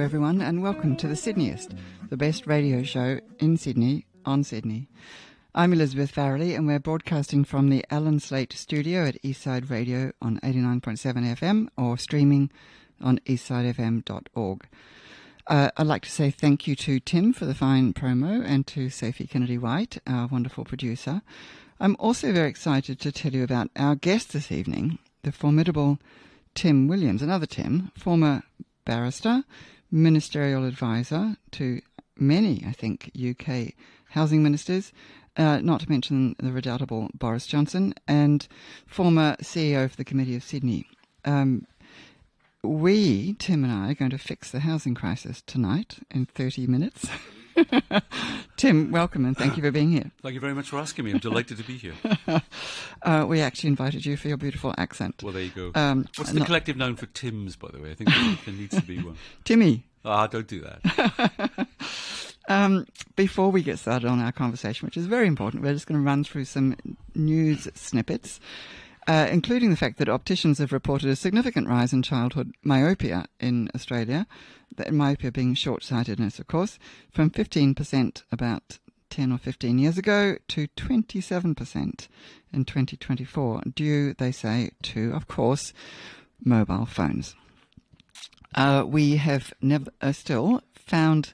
everyone, and welcome to the Sydneyist, the best radio show in Sydney, on Sydney. I'm Elizabeth Farrelly, and we're broadcasting from the Alan Slate studio at Eastside Radio on 89.7 FM or streaming on eastsidefm.org. I'd like to say thank you to Tim for the fine promo and to Sophie Kennedy-White, our wonderful producer. I'm also very excited to tell you about our guest this evening, the formidable Tim Williams, another Tim, former barrister, ministerial advisor to many, I think, UK housing ministers, not to mention the redoubtable Boris Johnson, and former CEO of the Committee of Sydney. We, Tim and I, are going to fix the housing crisis tonight in 30 minutes. Tim, welcome and thank you for being here. Thank you very much for asking me. I'm delighted to be here. We actually invited you for your beautiful accent. Well, there you go. What's the collective noun for Tims, by the way? I think there needs to be one. Timmy. Don't do that. Before we get started on our conversation, which is very important, we're just going to run through some news snippets, including the fact that opticians have reported a significant rise in childhood myopia in Australia, the myopia being short-sightedness, of course, from 15% about 10 or 15 years ago to 27% in 2024, due, they say, to, of course, mobile phones. We have still found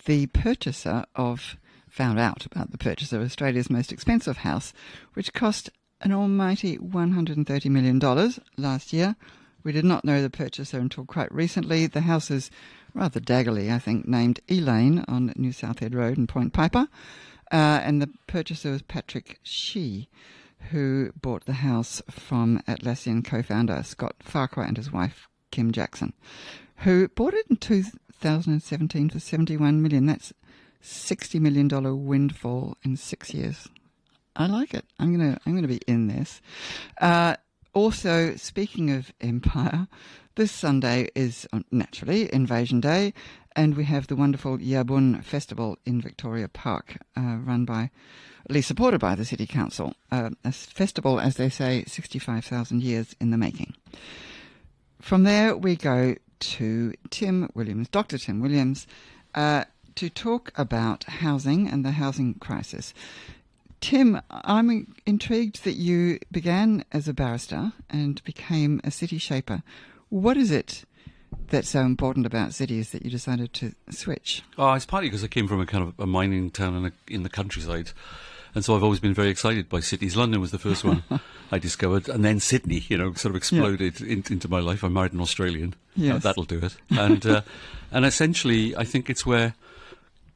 out about the purchaser of Australia's most expensive house, which cost an almighty $130 million last year. We did not know the purchaser until quite recently. The house is rather daggily, I think, named Elaine on New Southhead Road in Point Piper. And the purchaser was Patrick Shee, who bought the house from Atlassian co-founder Scott Farquhar and his wife, Kim Jackson, who bought it in 2017 for $71 million. That's $60 million windfall in 6 years. I like it. I'm gonna be in this. Also, speaking of empire, this Sunday is naturally Invasion Day, and we have the wonderful Yabun Festival in Victoria Park, run by, at least supported by the City Council. A festival, as they say, 65,000 years in the making. From there, we go to Tim Williams, Dr. Tim Williams, to talk about housing and the housing crisis. Tim, I'm intrigued that you began as a barrister and became a city shaper. What is it that's so important about cities that you decided to switch? It's partly because I came from a kind of a mining town in the countryside. And so I've always been very excited by cities. London was the first one I discovered, and then Sydney, sort of exploded into my life. I married an Australian. Yes. That'll do it. And essentially, I think it's where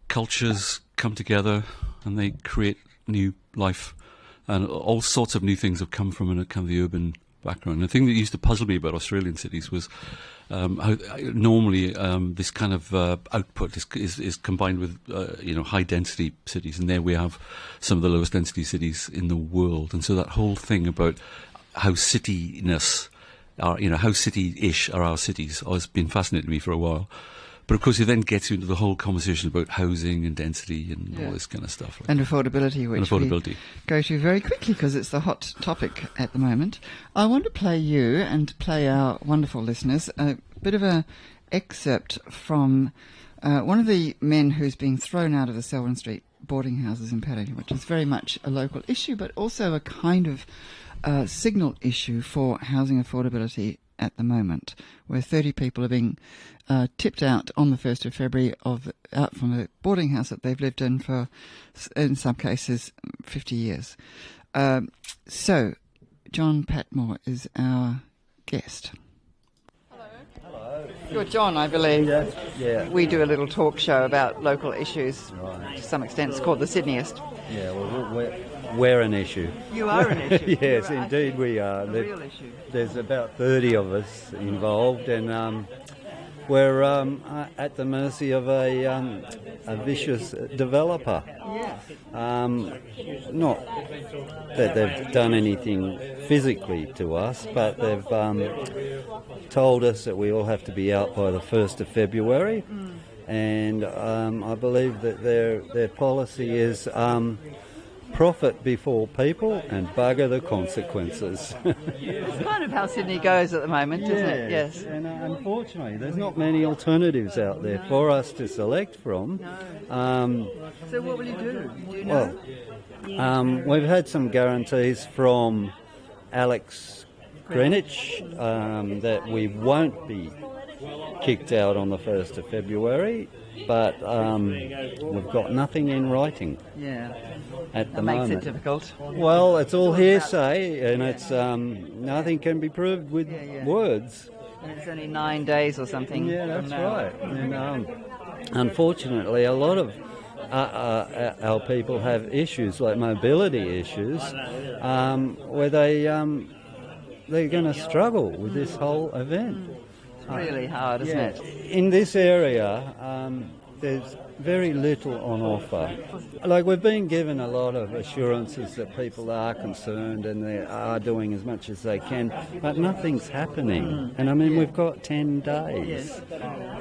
cultures come together and they create new life, and all sorts of new things have come from a kind of the urban background. The thing that used to puzzle me about Australian cities was how normally this kind of output is combined with high density cities, and there we have some of the lowest density cities in the world. And so that whole thing about how cityness are, how city-ish are our cities has been fascinating me for a while. But of course, it then gets into the whole conversation about housing and density and all this kind of stuff. And affordability, which we go to very quickly because it's the hot topic at the moment. I want to play you and play our wonderful listeners a bit of an excerpt from one of the men who's being thrown out of the Selwyn Street boarding houses in Paddington, which is very much a local issue, but also a kind of signal issue for housing affordability at the moment, where 30 people are being tipped out on the 1st of February out from a boarding house that they've lived in for, in some cases, 50 years. So, John Patmore is our guest. Hello. You're John, I believe. Yeah. We do a little talk show about local issues. Right. To some extent, it's called the Sydneyist. Yeah, well, we're an issue. You are an issue. Yes, indeed we are. A real issue. There's about 30 of us involved, and we're at the mercy of a vicious developer. Yes. Not that they've done anything physically to us, but they've told us that we all have to be out by the 1st of February. And I believe that their policy is profit before people and bugger the consequences. It's kind of how Sydney goes at the moment, isn't it? Yes. And unfortunately, there's not many alternatives out there for us to select from. So what will you do? Do you know? Well, we've had some guarantees from Alex Greenwich that we won't be kicked out on the 1st of February, but we've got nothing in writing at the moment. Makes it difficult. Well, it's all hearsay, and it's nothing can be proved with words. And it's only 9 days or something. Yeah, that's right. And unfortunately, a lot of our people have issues like mobility issues, where they're going to struggle with this whole event. It's really hard, isn't it? In this area, there's very little on offer. Like, we've been given a lot of assurances that people are concerned and they are doing as much as they can, but nothing's happening. And I mean, we've got 10 days.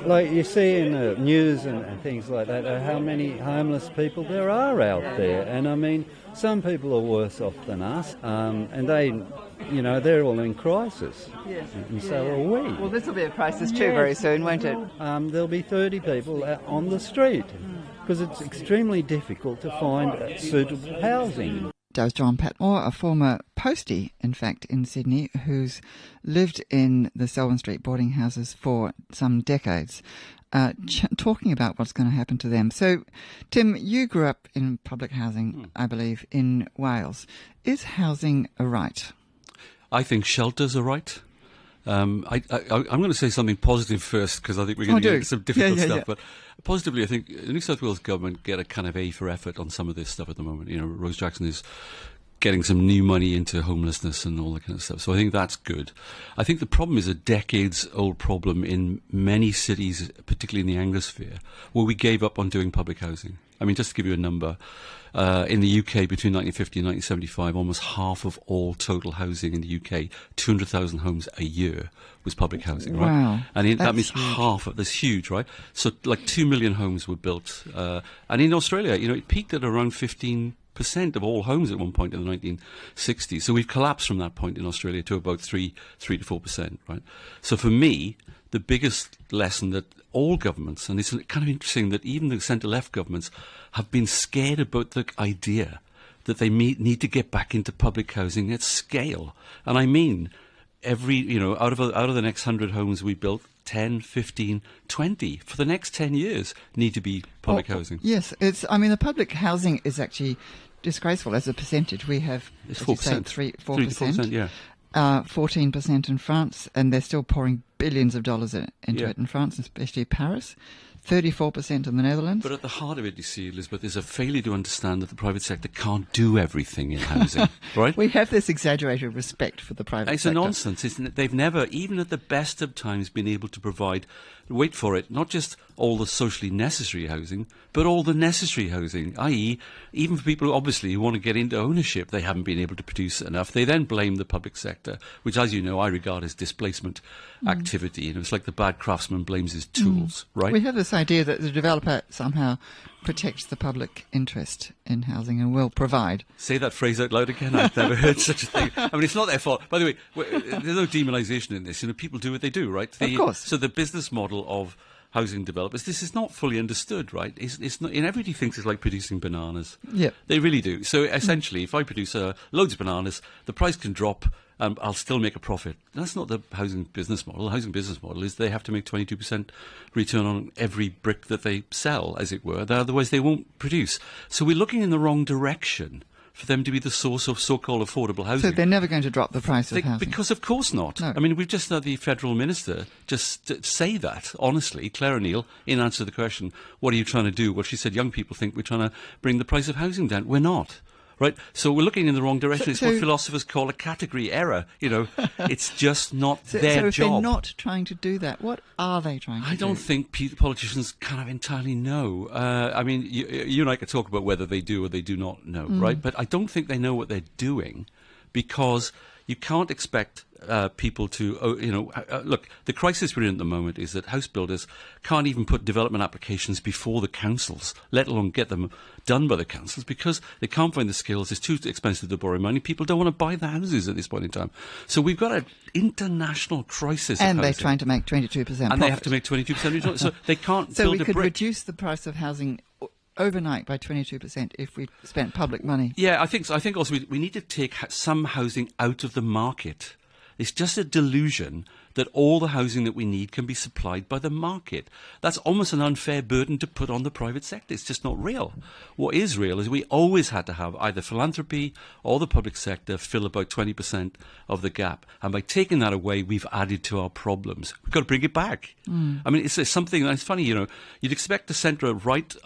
Like you see in the news and things like that, how many homeless people there are out there. And I mean, some people are worse off than us, and they're all in crisis. Yes. And so are we. Well, this will be a crisis too very soon, won't it? There'll be 30 people on the street because it's extremely difficult to find suitable housing. Does John Patmore, a former postie, in fact, in Sydney, who's lived in the Selwyn Street boarding houses for some decades, talking about what's going to happen to them. So, Tim, you grew up in public housing, I believe, in Wales. Is housing a right? I think shelter's a right. I'm going to say something positive first, because I think we're going to get some difficult stuff. But positively, I think the New South Wales government get a kind of A for effort on some of this stuff at the moment. You know, Rose Jackson is getting some new money into homelessness and all that kind of stuff. So I think that's good. I think the problem is a decades-old problem in many cities, particularly in the Anglosphere, where we gave up on doing public housing. I mean, just to give you a number, in the UK between 1950 and 1975, almost half of all total housing in the UK, 200,000 homes a year, was public housing, right? Wow. And that means half of that's huge, right? So like 2 million homes were built. And in Australia, you know, it peaked at around 15% of all homes at one point in the 1960s. So we've collapsed from that point in Australia to about 3 to 4%, right? So for me, the biggest lesson that all governments, and it's kind of interesting that even the centre-left governments have been scared about the idea that they need to get back into public housing at scale. And I mean, out of the next 100 homes we built, 10, 15, 20 for the next 10 years need to be public housing. Yes, the public housing is actually disgraceful as a percentage. We have, it's 4%. 3 to 4%, yeah. 14% in France, and they're still pouring billions of dollars into it in France, especially Paris. 34% in the Netherlands. But at the heart of it, you see, Elizabeth, is a failure to understand that the private sector can't do everything in housing, right? We have this exaggerated respect for the private sector. It's a nonsense, isn't it? They've never, even at the best of times, been able to provide, wait for it, not just all the socially necessary housing, but all the necessary housing, i.e., even for people who want to get into ownership, they haven't been able to produce enough. They then blame the public sector, which, as you know, I regard as displacement activity. You know, it's like the bad craftsman blames his tools, right? We have this idea that the developer somehow protects the public interest in housing and will provide. Say that phrase out loud again. I've never heard such a thing. I mean, it's not their fault. By the way, there's no demonisation in this. You know, people do what they do, right? Of course. So the business model of housing developers, this is not fully understood, right? It's not, and everybody thinks it's like producing bananas. Yeah. They really do. So essentially, if I produce loads of bananas, the price can drop and I'll still make a profit. That's not the housing business model. The housing business model is they have to make 22% return on every brick that they sell, as it were. Otherwise, they won't produce. So we're looking in the wrong direction for them to be the source of so-called affordable housing. So they're never going to drop the price of housing? Because of course not. No. I mean, we've just had the federal minister just say that, honestly, Claire O'Neill, in answer to the question, what are you trying to do? Well, she said young people think we're trying to bring the price of housing down. We're not. Right, so we're looking in the wrong direction. It's what philosophers call a category error. You know, it's just not their so if job. they're not trying to do that, what are they trying to do? I don't think politicians kind of entirely know. I mean, you and I could talk about whether they do or they do not know, right? But I don't think they know what they're doing because you can't expect people to, look, the crisis we're in at the moment is that house builders can't even put development applications before the councils, let alone get them done by the councils, because they can't find the skills. It's too expensive to borrow money. People don't want to buy the houses at this point in time. So we've got an international crisis. And they're trying to make 22% profit. And they have to make 22% return. So they can't So build we a could brick. reduce the price of housing overnight by 22% if we spent public money. Yeah, I think so. I think also we need to take some housing out of the market. It's just a delusion that all the housing that we need can be supplied by the market. That's almost an unfair burden to put on the private sector. It's just not real. What is real is we always had to have either philanthropy or the public sector fill about 20% of the gap. And by taking that away, we've added to our problems. We've got to bring it back. I mean, it's something, and it's funny, you'd expect the centre-right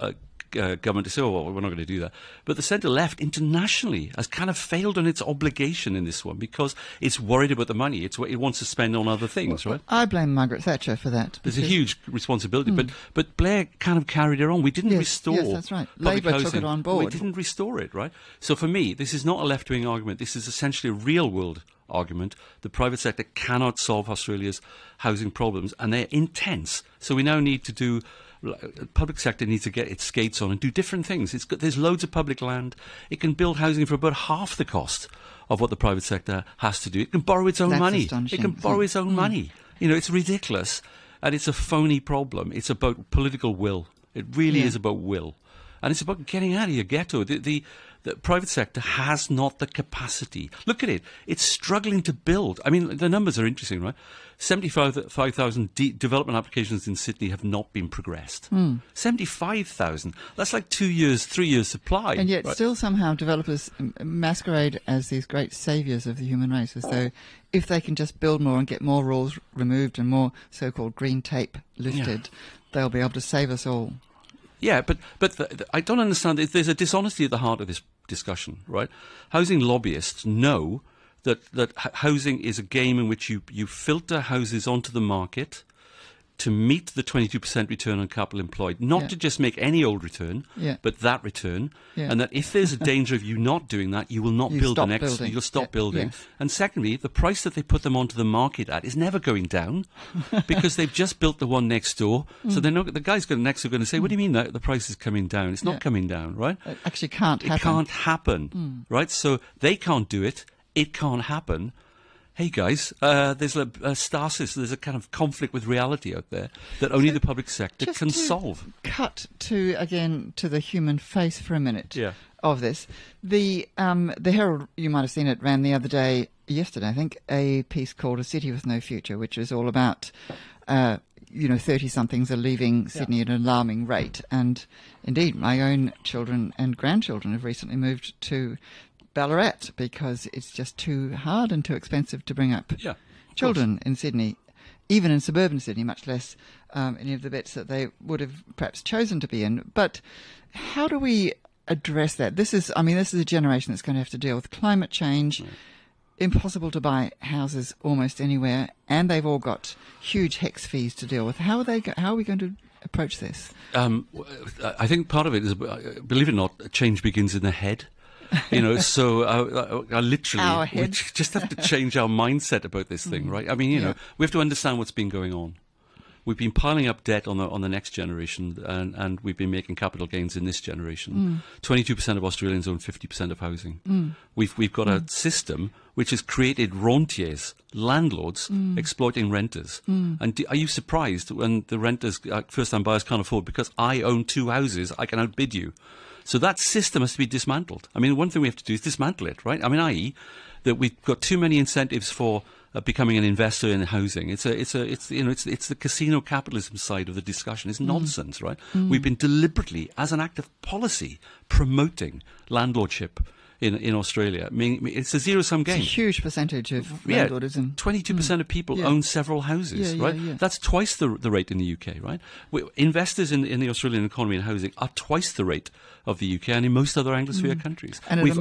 government to say, oh, well, we're not going to do that. But the centre-left internationally has kind of failed on its obligation in this one because it's worried about the money. It's what it wants to spend on other things, right? I blame Margaret Thatcher for that. There's a huge responsibility. But Blair kind of carried it on. We didn't restore. Yes, that's right. Public Labour housing. took it on board. We didn't restore it, right? So for me, this is not a left-wing argument. This is essentially a real-world argument. The private sector cannot solve Australia's housing problems, and they're intense. So we now need to do... Public sector needs to get its skates on and do different things. There's loads of public land. It can build housing for about half the cost of what the private sector has to do. It can borrow its own money. It can borrow its own money. It's ridiculous, and it's a phony problem. It's about political will. It really is about will. And it's about getting out of your ghetto. The private sector has not the capacity. Look at it. It's struggling to build. I mean, the numbers are interesting, right? 75,000 development applications in Sydney have not been progressed. 75,000. That's like 2 years, 3 years supply. And yet still somehow developers masquerade as these great saviours of the human race, as though if they can just build more and get more rules removed and more so-called green tape lifted, they'll be able to save us all. Yeah, but I don't understand. There's a dishonesty at the heart of this discussion, right? Housing lobbyists know that housing is a game in which you filter houses onto the market to meet the 22% return on capital employed, not to just make any old return, but that return, and that if there's a danger of you not doing that, you will not build the next, you'll stop building. Yes. And secondly, the price that they put them onto the market at is never going down because they've just built the one next door. So they're not, the guys next are going to say, what do you mean that the price is coming down? It's not coming down, right? It actually can't happen. It can't happen, right? So they can't do it. It can't happen. Hey guys, there's a stasis, there's a kind of conflict with reality out there that only the public sector can solve. Cut to the human face for a minute of this. The Herald, you might have seen it, ran the other day, yesterday I think, a piece called A City with No Future, which is all about 30-somethings are leaving Sydney at an alarming rate. And indeed, my own children and grandchildren have recently moved to Ballarat because it's just too hard and too expensive to bring up children in Sydney, even in suburban Sydney, much less any of the bits that they would have perhaps chosen to be in. But how do we address that? This is a generation that's going to have to deal with climate change, impossible to buy houses almost anywhere, and they've all got huge HECS fees to deal with. How are we going to approach this? I think part of it is, believe it or not, change begins in the head. So I literally we just have to change our mindset about this thing, right? I mean, we have to understand what's been going on. We've been piling up debt on the next generation, and we've been making capital gains in this generation. 22% of Australians own 50% of housing. We've got a system which has created rentiers, landlords exploiting renters. And are you surprised when the renters, first-time buyers, can't afford because I own 2 houses, I can outbid you? So that system has to be dismantled. I mean, one thing we have to do is dismantle it, right? I mean, i.e., that we've got too many incentives for becoming an investor in housing. It's the casino capitalism side of the discussion. It's nonsense, right? We've been deliberately, as an act of policy, promoting landlordship in Australia. I mean, it's a zero-sum game. It's a huge percentage of landlordism. 22% of people own several houses, right? That's twice the rate in the UK, right? Investors in the Australian economy and housing are twice the rate of the UK and in most other Anglosphere countries. And we've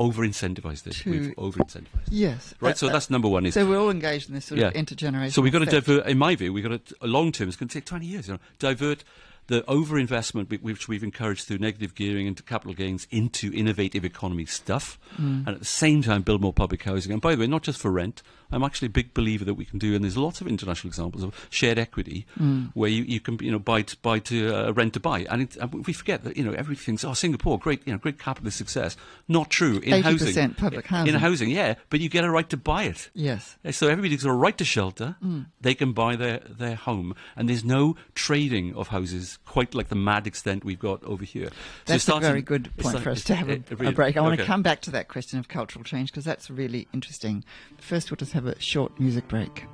over-incentivised it. We've over-incentivised it. Yes. Right, so that's number one. So we're all engaged in this sort of intergenerational So we've got to divert, in my view, a long term, it's going to take 20 years, divert the overinvestment which we've encouraged through negative gearing into capital gains into innovative economy stuff, and at the same time build more public housing. And by the way, not just for rent. I'm actually a big believer that we can do, and there's lots of international examples of shared equity where you can buy to rent to buy, and we forget that everything's Singapore, great great capitalist success. Not true in 80% housing. public housing. In housing, yeah, but you get a right to buy it. Yes. So everybody's got a right to shelter. They can buy their home, and there's no trading of houses quite like the mad extent we've got over here. That's a very good point for us to have a break. I want to come back to that question of cultural change because that's really interesting. First, we'll just have a short music break.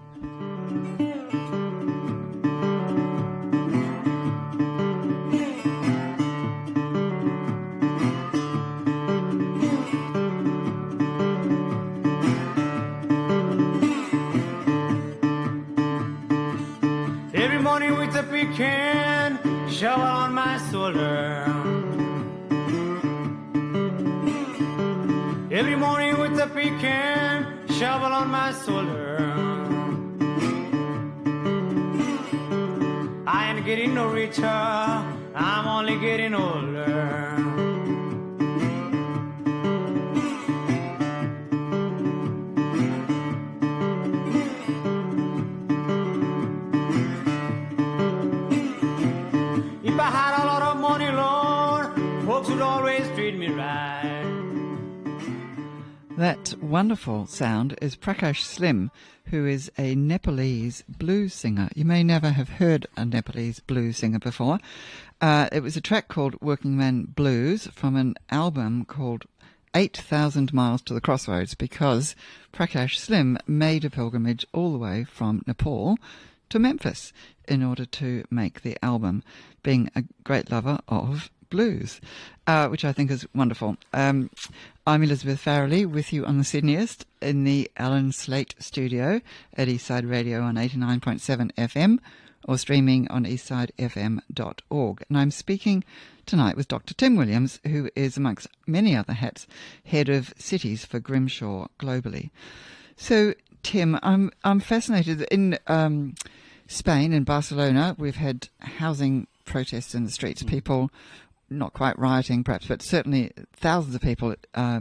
Every morning with a pecan shovel on my shoulder. Every morning with a pecan shovel on my shoulder. I ain't getting no richer, I'm only getting older. If I had a lot of money, Lord, folks would always treat me right. That wonderful sound is Prakash Slim, who is a Nepalese blues singer. You may never have heard a Nepalese blues singer before. It was a track called Working Man Blues from an album called 8,000 Miles to the Crossroads, because Prakash Slim made a pilgrimage all the way from Nepal to Memphis in order to make the album, being a great lover of blues, which I think is wonderful. I'm Elizabeth Farrelly with you on the Sydneyist in the Alan Slate studio at Eastside Radio on 89.7 FM or streaming on eastsidefm.org. And I'm speaking tonight with Dr. Tim Williams, who is, amongst many other hats, head of cities for Grimshaw globally. So, Tim, I'm fascinated. In Spain, in Barcelona, we've had housing protests in the streets. People not quite rioting perhaps, but certainly thousands of people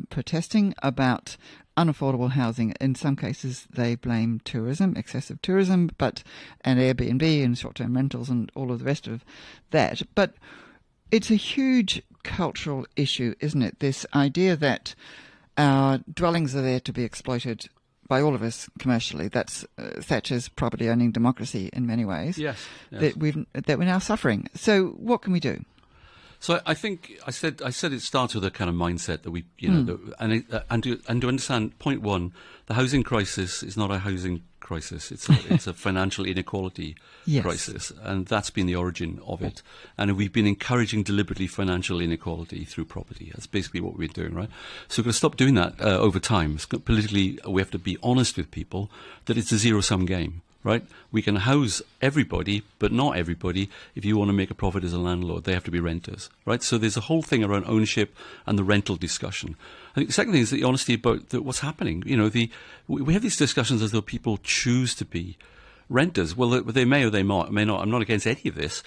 protesting about unaffordable housing. In some cases they blame tourism, excessive tourism, and Airbnb and short-term rentals and all of the rest of that. But it's a huge cultural issue, isn't it? This idea that our dwellings are there to be exploited by all of us commercially. That's Thatcher's property owning democracy in many ways. Yes. That we're now suffering. So what can we do? So I think I said it starts with a kind of mindset that we, and to understand, point one, the housing crisis is not a housing crisis. It's a financial inequality crisis, and that's been the origin of it. And we've been encouraging deliberately financial inequality through property. That's basically what we've been doing, right? So we've got to stop doing that over time. Politically, we have to be honest with people that it's a zero-sum game. Right? We can house everybody, but not everybody. If you want to make a profit as a landlord, they have to be renters. Right? So there's a whole thing around ownership and the rental discussion. I think the second thing is the honesty about what's happening. We have these discussions as though people choose to be renters. Well, they may or they may not. I'm not against any of this.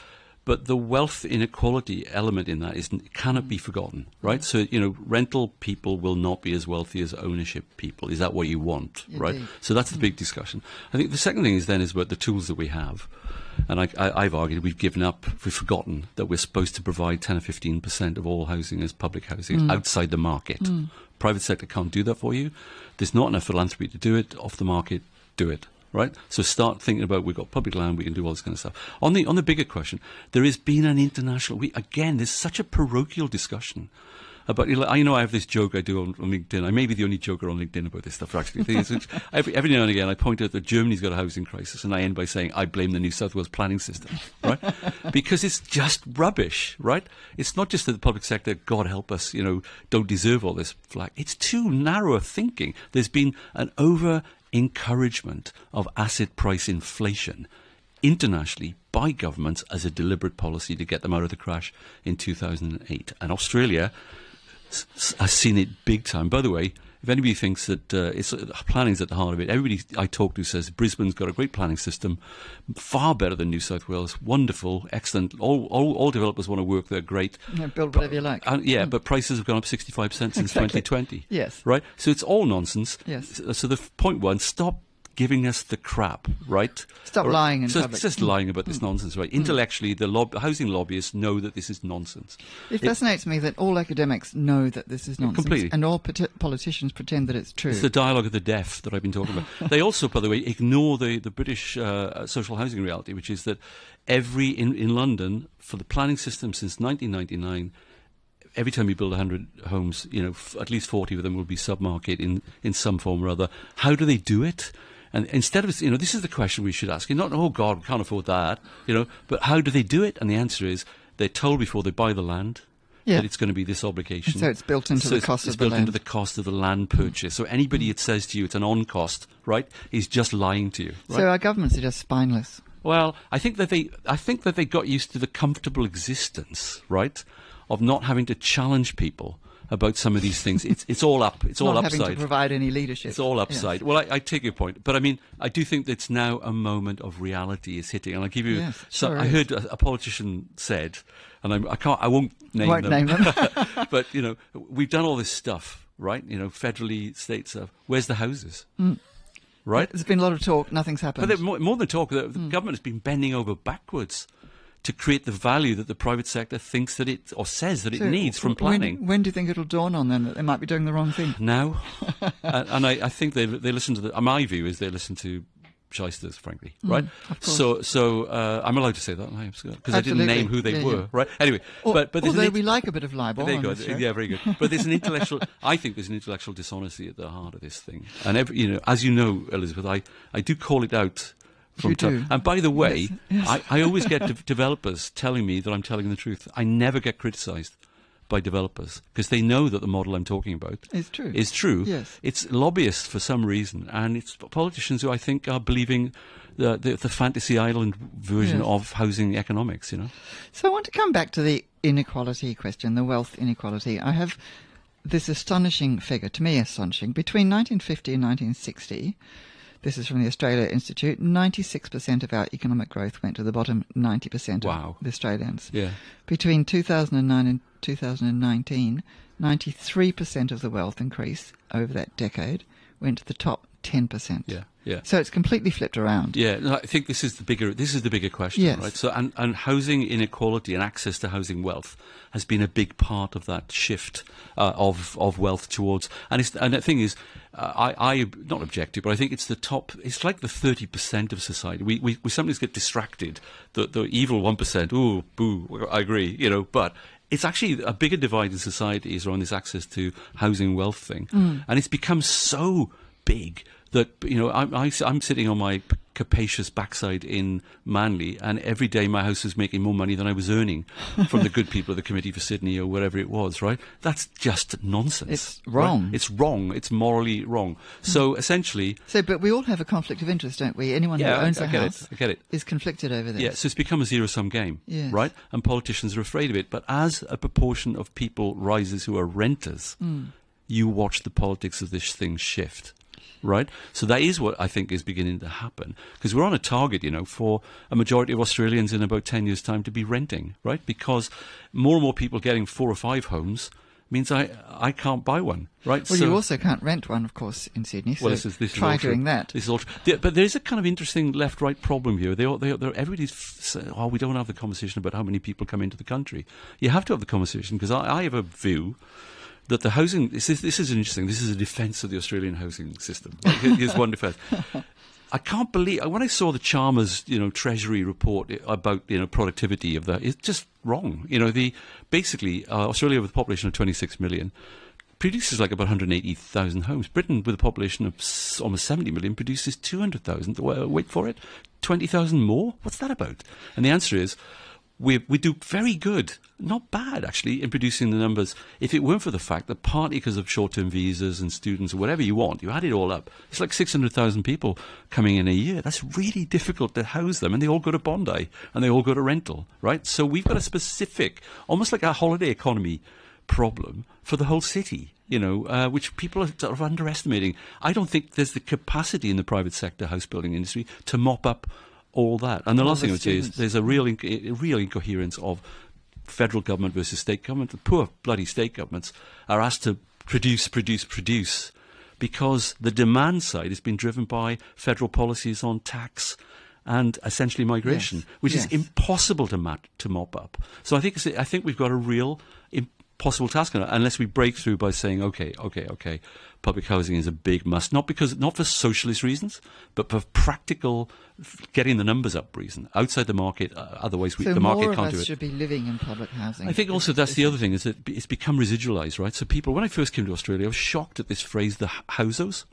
But the wealth inequality element in that cannot be forgotten, right? So, rental people will not be as wealthy as ownership people. Is that what you want, right? So that's the big discussion. I think the second thing is about the tools that we have. And I've argued we've given up, we've forgotten that we're supposed to provide 10 or 15% of all housing as public housing outside the market. Private sector can't do that for you. There's not enough philanthropy to do it. Off the market, do it. Right? So start thinking about, we've got public land, we can do all this kind of stuff. On the bigger question, there has been an international, there's such a parochial discussion about, I have this joke I do on LinkedIn. I may be the only joker on LinkedIn about this stuff, actually. Every now and again I point out that Germany's got a housing crisis, and I end by saying I blame the New South Wales planning system, right? Because it's just rubbish, right? It's not just that the public sector, God help us, don't deserve all this flack. It's too narrow a thinking. There's been an encouragement of asset price inflation internationally by governments as a deliberate policy to get them out of the crash in 2008. And Australia has seen it big time. By the way, if anybody thinks that planning's at the heart of it, everybody I talk to says Brisbane's got a great planning system, far better than New South Wales, wonderful, excellent. All developers want to work there, great. Build whatever you like. But prices have gone up 65% since Exactly. 2020. Yes. Right? So it's all nonsense. Yes. So the point one, stop giving us the crap, right? Stop lying in public. It's just lying about this nonsense, right? Intellectually, the housing lobbyists know that this is nonsense. It fascinates me that all academics know that this is nonsense. Completely. And all politicians pretend that it's true. It's the dialogue of the deaf that I've been talking about. They also, by the way, ignore the British social housing reality, which is that in London, for the planning system since 1999, every time you build 100 homes, at least 40 of them will be sub-market in some form or other. How do they do it? And instead of, this is the question we should ask. Not, oh God, we can't afford that, but how do they do it? And the answer is they're told before they buy the land that it's going to be this obligation. And so it's built into the cost of the land. It's built into the cost of the land purchase. So anybody that says to you it's an on-cost, right, is just lying to you. Right? So our governments are just spineless. Well, I think that they got used to the comfortable existence, right, of not having to challenge people about some of these things. It's all up. It's all not upside. having to provide any leadership. It's all upside. Yes. Well, I take your point, but I mean, I do think that it's now a moment of reality is hitting. And I'll give you. Yes, so I heard a politician said, and I won't name them. But we've done all this stuff, right? Federally, state stuff. Where's the houses? Right. There's been a lot of talk. Nothing's happened. But more than talk, the government has been bending over backwards to create the value that the private sector thinks that it, or says that it needs from planning. When do you think it'll dawn on them that they might be doing the wrong thing? Now. And I think they listen to my view is they listen to shysters, frankly, right? Of course. So I'm allowed to say that, because I didn't name who they were, right? Anyway, but although we like a bit of libel. There you go. Yeah, very good. But there's an intellectual. I think there's an intellectual dishonesty at the heart of this thing. And as you know, Elizabeth, I do call it out. You do. And by the way, yes. I always get developers telling me that I'm telling the truth. I never get criticised by developers because they know that the model I'm talking about is true. Yes. It's lobbyists for some reason, and it's politicians who I think are believing the fantasy island version of housing economics, So I want to come back to the inequality question, the wealth inequality. I have this astonishing figure, to me astonishing, between 1950 and 1960. This is from the Australia Institute. 96% of our economic growth went to the bottom 90% of the Australians. Yeah. Between 2009 and 2019, 93% of the wealth increase over that decade went to the top 10%. Yeah. So it's completely flipped around. Yeah, no, I think this is the bigger question, yes. right? So and housing inequality and access to housing wealth has been a big part of that shift of wealth towards. And the thing is, I not objective, but I think it's the top. It's like the 30% of society. We sometimes get distracted. The evil 1%. Ooh, boo! I agree. But it's actually a bigger divide in society is around this access to housing wealth thing, and it's become so big that I'm sitting on my capacious backside in Manly, and every day my house is making more money than I was earning from the good people of the Committee for Sydney or wherever it was, right? That's just nonsense. It's wrong. Right? It's wrong. It's morally wrong. So essentially... But we all have a conflict of interest, don't we? Anyone who owns a house is conflicted over this. Yeah, so it's become a zero-sum game, yes. right? And politicians are afraid of it. But as a proportion of people rises who are renters, you watch the politics of this thing shift. Right? So that is what I think is beginning to happen. Because we're on a target, for a majority of Australians in about 10 years' time to be renting, right? Because more and more people getting 4 or 5 homes means I can't buy one, right? Well, you also can't rent one, of course, in Sydney. So this is try doing that. This is all true. But there's a kind of interesting left-right problem here. Everybody's saying, we don't have the conversation about how many people come into the country. You have to have the conversation because I have a view that the housing, this is interesting, this is a defence of the Australian housing system. Here's one defence. I can't believe, when I saw the Chalmers, Treasury report about, productivity of that, it's just wrong. Basically, Australia with a population of 26 million produces like about 180,000 homes. Britain with a population of almost 70 million produces 200,000. Wait for it, 20,000 more? What's that about? And the answer is, we do very good, not bad actually, in producing the numbers. If it weren't for the fact that partly because of short-term visas and students or whatever you want, you add it all up, it's like 600,000 people coming in a year. That's really difficult to house them, and they all go to Bondi and they all go to rental, right? So we've got a specific, almost like a holiday economy problem for the whole city, which people are sort of underestimating. I don't think there's the capacity in the private sector house building industry to mop up all that. And the last thing I would say is there's a real incoherence of federal government versus state government. The poor bloody state governments are asked to produce because the demand side has been driven by federal policies on tax and essentially migration, which is impossible to mop up. So I think we've got a real impossible task on it, unless we break through by saying, okay, public housing is a big must, not for socialist reasons, but for practical getting the numbers up reason. Outside the market, otherwise the market can't do it. So more of us should be living in public housing. I think also that's the other thing, is that it's become residualised, right? So people, when I first came to Australia, I was shocked at this phrase, the housos.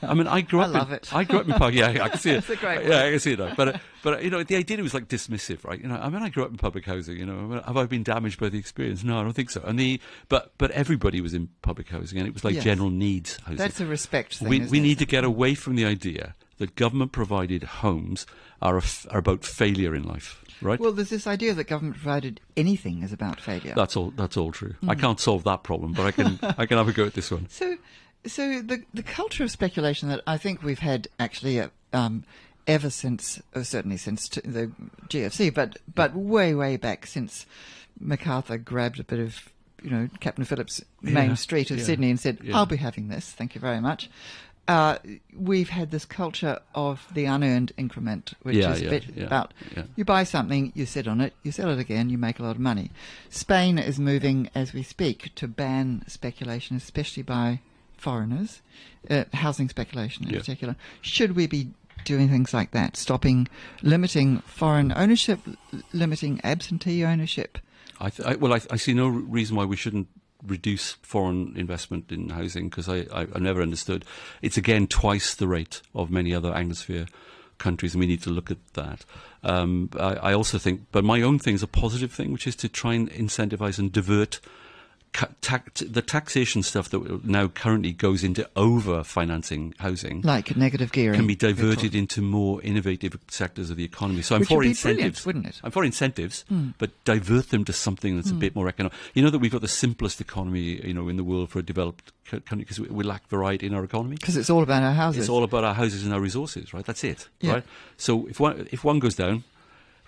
I mean, I grew up in Park. Yeah, I can see it. It's a great word. Yeah, I can see it now. But the idea was like dismissive, right? I mean, I grew up in public housing. Have I been damaged by the experience? No, I don't think so. And but everybody was in public housing, and it was like general needs housing. That's a respect thing. We need to get away from the idea that government provided homes are about failure in life. Right? Well, there's this idea that government provided anything is about failure. That's all true. I can't solve that problem, but I can have a go at this one. So the culture of speculation that I think we've had actually ever since, certainly since the GFC, but way back since MacArthur grabbed a bit of Captain Phillips' main street of Sydney and said, "I'll be having this, thank you very much." We've had this culture of the unearned increment, which is about you buy something, you sit on it, you sell it again, you make a lot of money. Spain is moving, as we speak, to ban speculation, especially by foreigners, housing speculation in particular. Should we be doing things like that, limiting foreign ownership, limiting absentee ownership? I see no reason why we shouldn't reduce foreign investment in housing, because I never understood. It's again twice the rate of many other Anglosphere countries, and we need to look at that. I also think, but my own thing is a positive thing, which is to try and incentivize and divert the taxation stuff that now currently goes into over-financing housing, like negative gearing, can be diverted into more innovative sectors of the economy. So I'm for incentives, wouldn't it? I'm for incentives, but divert them to something that's a bit more economic. You know that we've got the simplest economy, in the world for a developed country, because we lack variety in our economy. Because it's all about our houses. It's all about our houses and our resources, right? That's it, yeah. Right? So if one goes down.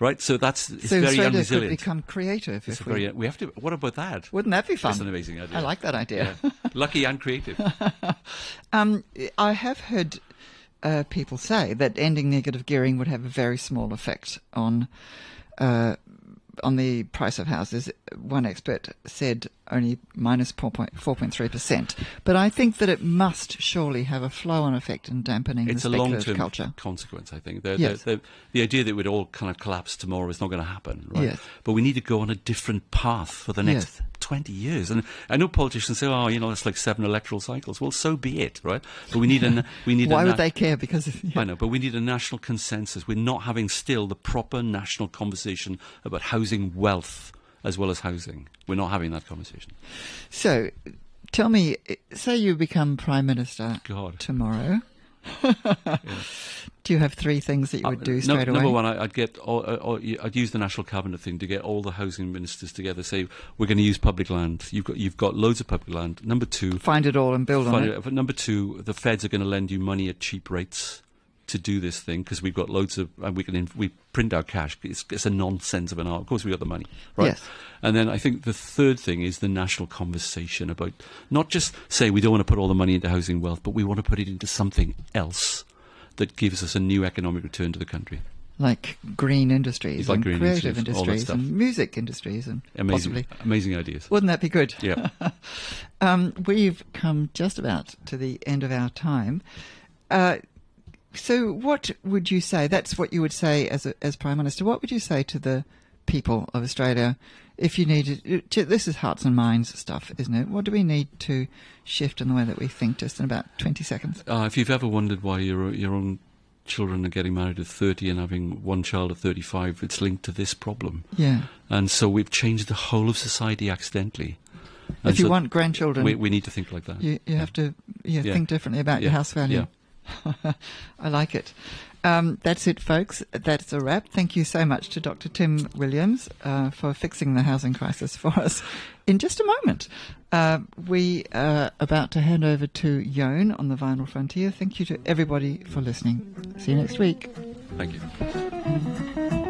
Right, so it's very Australia unresilient. could become creative. We have to. What about that? Wouldn't that be fun? That's an amazing idea. I like that idea. Yeah. Lucky and creative. I have heard people say that ending negative gearing would have a very small effect on the price of houses. One expert said only minus 4.3%. But I think that it must surely have a flow-on effect in dampening the speculative culture. It's a long-term consequence, I think. The idea that it would all kind of collapse tomorrow is not going to happen, right? Yes. But we need to go on a different path for the next 20 years. And I know politicians say, it's like 7 electoral cycles. Well, so be it, right? But we need Why would they care? Because I know, but we need a national consensus. We're not having still the proper national conversation about housing wealth as well as housing. We're not having that conversation. So, tell me, say you become Prime Minister tomorrow. Do you have 3 things that you would do straight away? Number one, I'd use the National Cabinet thing to get all the housing ministers together. Say we're going to use public land. You've got loads of public land. Number 2, find it all and build on it. Number 2, the feds are going to lend you money at cheap rates to do this thing, because we've got loads of, and we print our cash. It's a nonsense of an art. Of course, we got the money, right? Yes. And then I think the third thing is the national conversation about not just say we don't want to put all the money into housing wealth, but we want to put it into something else that gives us a new economic return to the country. Like green industries, like and green creative industries, industries and music industries, and amazing ideas. Wouldn't that be good? Yeah. We've come just about to the end of our time. So what would you say, that's what you would say as Prime Minister, what would you say to the people of Australia if you needed, this is hearts and minds stuff, isn't it? What do we need to shift in the way that we think, just in about 20 seconds? If you've ever wondered why your own children are getting married at 30 and having one child at 35, it's linked to this problem. Yeah. And so we've changed the whole of society accidentally. And if you want grandchildren, we need to think like that. You have to think differently about your house value. Yeah. I like it. That's it, folks. That's a wrap. Thank you so much to Dr. Tim Williams for fixing the housing crisis for us. In just a moment, we are about to hand over to Yone on the Vinyl Frontier. Thank you to everybody for listening. See you next week. Thank you.